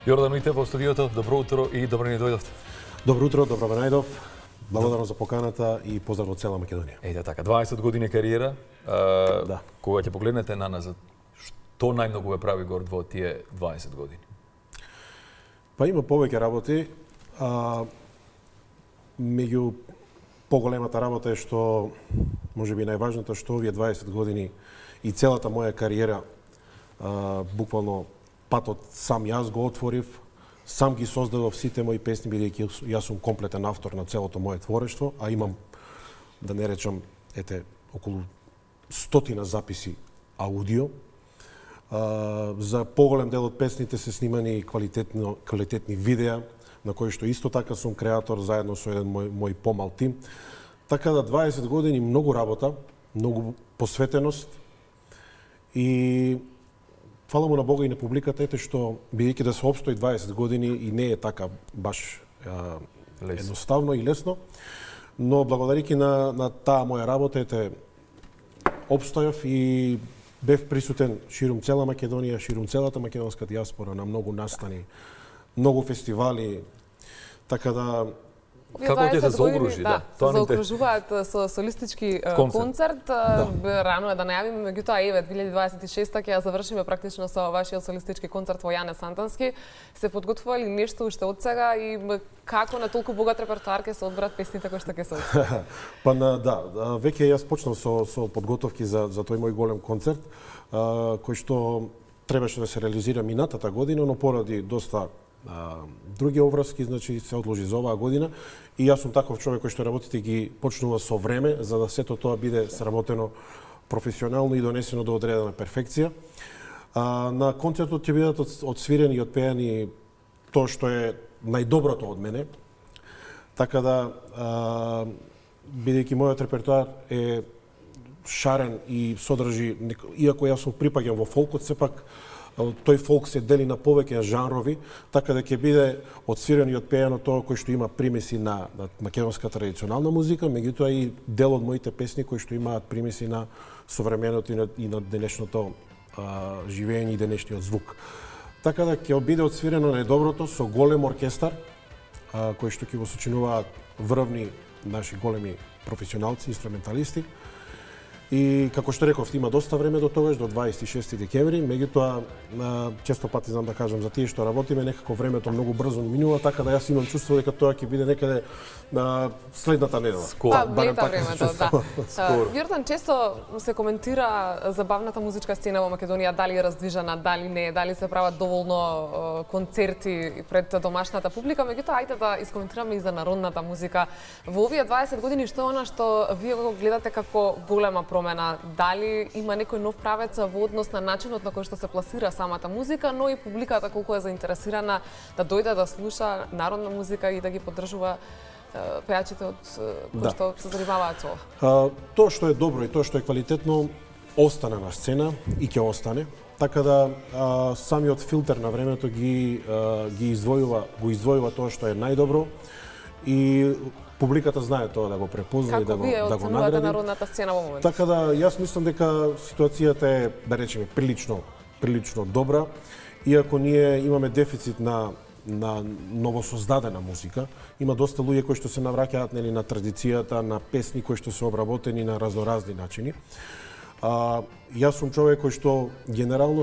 Јордан Мите во студиото, добро утро и добро ни дојдовте. Добро утро, добро ме најдов. Благодарам за поканата и поздрав од цела Македонија. Ејде така, 20 години кариера. Да. Кога ќе погледнете на назад, што најмногу ве прави горд во тие 20 години? Па има повеќе работи. Меѓу поголемата работа е што, можеби најважната, што овие 20 години и целата моја кариера, буквално патот сам јас го отворив, сам ги создадов сите мои песни, бидејќи јас сум комплетен автор на целото мое творештво, а имам, да не речам, околу 100 записи аудио. За поголем дел од песните се снимани квалитетни видеа, на кои што исто така сум креатор заедно со еден мој помал тим. Така да 20 години многу работа, многу посветеност и фала му на Бога и на публиката, што бидејќи да се опстои 20 години и не е така баш едноставно и лесно, но благодарејќи на таа моја работа опстојав и бев присутен ширум цела Македонија, ширум целата македонска дијаспора на многу настани, многу фестивали, така да како ќе се заокружи, да, се заокружуваат со солистички концерт. Рано е да најавиме, меѓутоа еве 2026 ќе ја завршиме практично со вашиот солистички концерт во Јане Сантански. Се подготвували нешто уште од сега и како на толку богат репертоар ќе се одберат песните кои што ќе се одберат? Па да, веќе јас почнав со подготовки за тој мој голем концерт, кој што требаше да се реализира минатата година, но поради доста други обврски, значи се одложи за оваа година и јас сум таков човек кој што работите ги почнува со време, за да сето тоа биде сработено професионално и донесено до одредена перфекција. На концертот ќе бидат одсвирени и отпеани тоа што е најдоброто од мене. Така да, бидејќи мојот репертоар е шарен и содржи, иако јас сум припаѓам во фолкот, сепак тој фолк се дели на повеќе жанрови, така да ќе биде одсвирено и отпеано тоа кој што има примеси на македонска традиционална музика, меѓутоа и дел од моите песни кои што имаат примеси на современото и на денешното живење и денешниот звук. Така да ќе биде одсвирено најдоброто со голем оркестар, кој што ќе го сочинуваат врвни наши големи професионалци, инструменталисти. И како што реков, има доста време до тогаш, до 26 декември, меѓутоа често пати знам да кажам за тие што работиме, некако времето многу брзо минува, така да јас имам чувство дека тоа ќе биде некаде на следната недела. Лета времето, да. Јордан, често се коментира забавната музичка сцена во Македонија, дали е раздвижена, дали не, дали се прават доволно концерти пред домашната публика, меѓутоа ајде да искоментираме и за народната музика. Во овие 20 години што е она што вие го гледате како голема промена? Дали има некој нов правец во однос на начинот на кој што се пласира самата музика, но и публиката колку е заинтересирана да дојде да слуша народна музика и да ги поддржува пејачите од кои што се занимаваат со ова? Тоа што е добро и тоа што е квалитетно остана на сцена и ќе остане. Така да самиот филтер на времето го издвојува тоа што е најдобро и публиката знае тоа да го препозна и да го награди. Како вие оценувате народната сцена во моментот? Така да јас мислам дека ситуацијата е, да речеме, прилично добра, иако ние имаме дефицит на новосоздадена музика. Има доста луѓе кои што се навраќаат на традицијата, на песни кои што се обработени на разноразни начини. Јас сум човек кој што генерално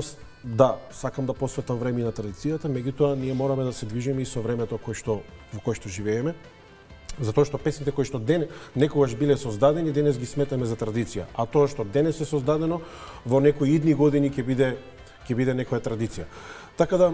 сакам да посветам време на традицијата, меѓутоа ние мораме да се движиме и со времето во кој што живееме. Затоа што песните кои што некогаш биле создадени, денес ги сметаме за традиција. А тоа што денес е создадено, во некои идни години ќе биде некоја традиција. Така да,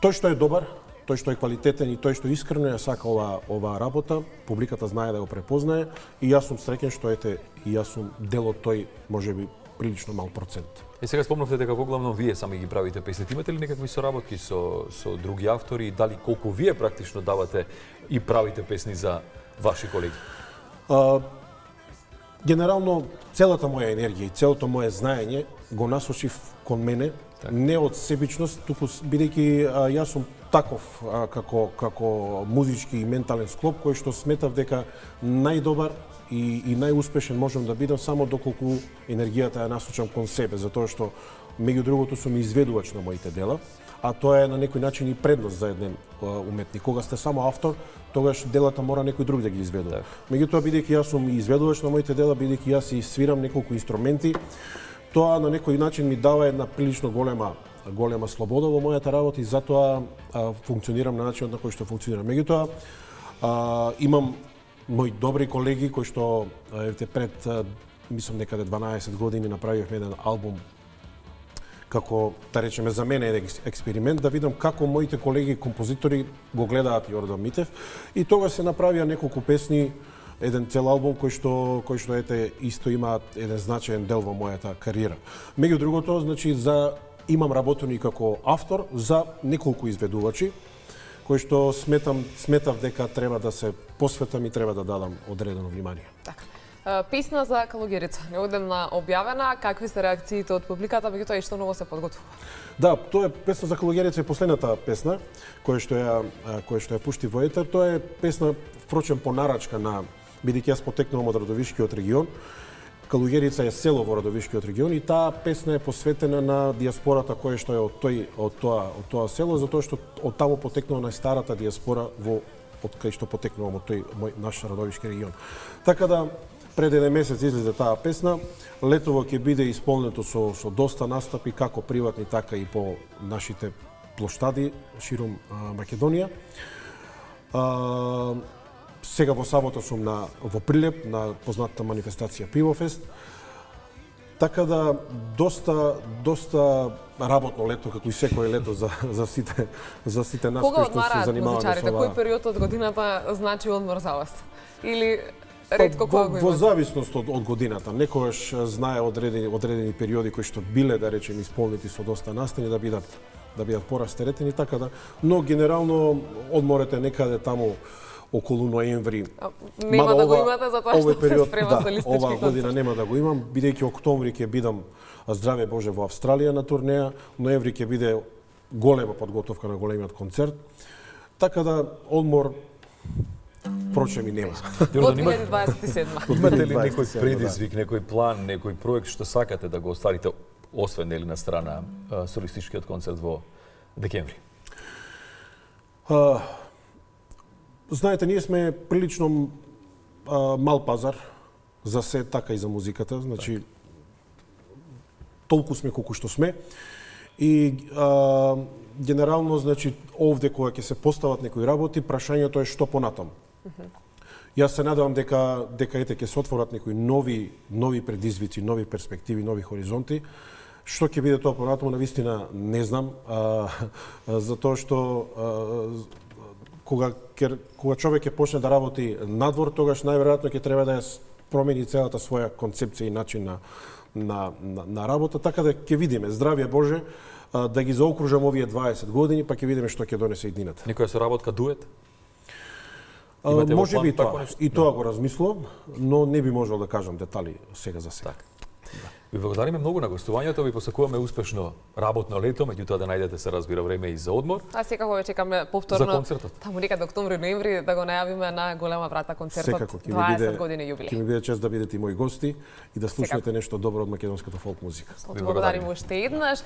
тој што е добар, тој што е квалитетен и тој што искрено ја сака оваа работа, публиката знае да го препознае и јас сум среќен што и јас сум дел од тој, можеби, прилично мал процент. И сега спомнавте дека воглавно вие сами ги правите песните. Имате ли некакви соработки со други автори и дали колку вие практично давате и правите песни за ваши колеги? Генерално целата моја енергија и целото мое знаење го насочив кон мене, не од себичност, туку бидејќи јас сум таков како музички и ментален склоп кој што сметав дека најдобар и најуспешен можам да бидам само доколку енергијата ја насочам кон себе, затоа што меѓу другото сум изведувач на моите дела, а тоа е на некој начин и предност за еден уметник. Кога сте само автор, тогаш делата мора некој друг да ги изведува. Меѓутоа, бидејќи јас сум и изведувач на моите дела, бидејќи јас и свирам неколку инструменти, тоа на некој начин ми дава една прилично голема слобода во мојата работа и затоа функционирам на начинот на кој што функционирам. Меѓутоа, имам мои добри колеги кои што пред мислам некаде 12 години направивме еден албум како, да речеме, за мене еден експеримент, да видам како моите колеги композитори го гледаат Јордан Митев, и тогаш се направија неколку песни, еден цел албум кој што ете исто имаат еден значаен дел во мојата кариера. Меѓу другото, значи имам работено и како автор за неколку изведувачи кои што сметав дека треба да се посветам и треба да дадам одредено внимание. Така. Песна за Калугерица, неодамна објавена, какви се реакциите од публиката, меѓутоа и што ново се подготвува? Да, тоа е песна за Калугерица, е последната песна која што ја пушти во етер. Тоа е песна впрочем по нарачка на, бидејќи јас потекнувам од Радовишкиот регион. Калугерица е село во Радовишкиот регион и таа песна е посветена на диаспората која што е од тоа село, затоа што од таму потекнува најстарата диаспора од кај што потекнувам од тој наш Радовишки регион. Така да пред еден месец излезе таа песна. Летово ќе биде исполнето со доста настапи, како приватни, така и по нашите плоштади широм Македонија. Сега во сабота сум во Прилеп на познатата манифестација Пивофест. Така да доста работно лето, како и секое лето за сите нас кои што се занимаваме со ова. Кој период од годината значи одмор за вас? Или ретко кога го имате? Во зависност од годината. Некогаш знае одредени периоди кои што биле, да речем, исполнети со доста настани да бидат порастеретени, така да, но генерално одморот е некаде таму околу ноември. Нема да го имате затоа што се спрема за листички оваа година нема да го имам, бидејќи октомври ќе бидам, здраве Боже, во Австралија на турнеја, ноември ќе биде голема подготовка на големиот концерт. Така да одмор впрочем и нема. Во 2027. Имате ли некој предизвик, некој план, некој проект што сакате да го остварите, освен нели на страна солистичкиот концерт во декември? Знаете, ние сме прилично мал пазар за се, така и за музиката. Значи, толку сме колку што сме. И генерално, значи, овде кога ќе се постават некои работи, прашањето е што понатаму. Јас се надевам дека ете ќе се отворат некои нови предизвици, нови перспективи, нови хоризонти. Што ќе биде тоа понатаму, навистина не знам, затоа што кога човек ќе почне да работи надвор, тогаш најверојатно ќе треба да ја промени целата своја концепција и начин на работа, така да ќе видиме, здравје Боже, да ги заокружам овие 20 години, па ќе видиме што ќе донесе иднината. Некоја соработка дует? Може би тоа. И тоа го размислувам, но не би можел да кажам детали сега за сега. Ви благодариме многу на гостувањето, ви посакуваме успешно работно лето, меѓутоа да најдете, се разбира, време и за одмор. А секако ве чекаме повторно за концертот. Таму некаде октомври-ноември да го најавиме на голема врата концертот 20 години јубилеј. Ќе ми биде чест да бидете и мои гости и да слушнете нешто добро од македонската фолк музика. Благодариме уште еднаш.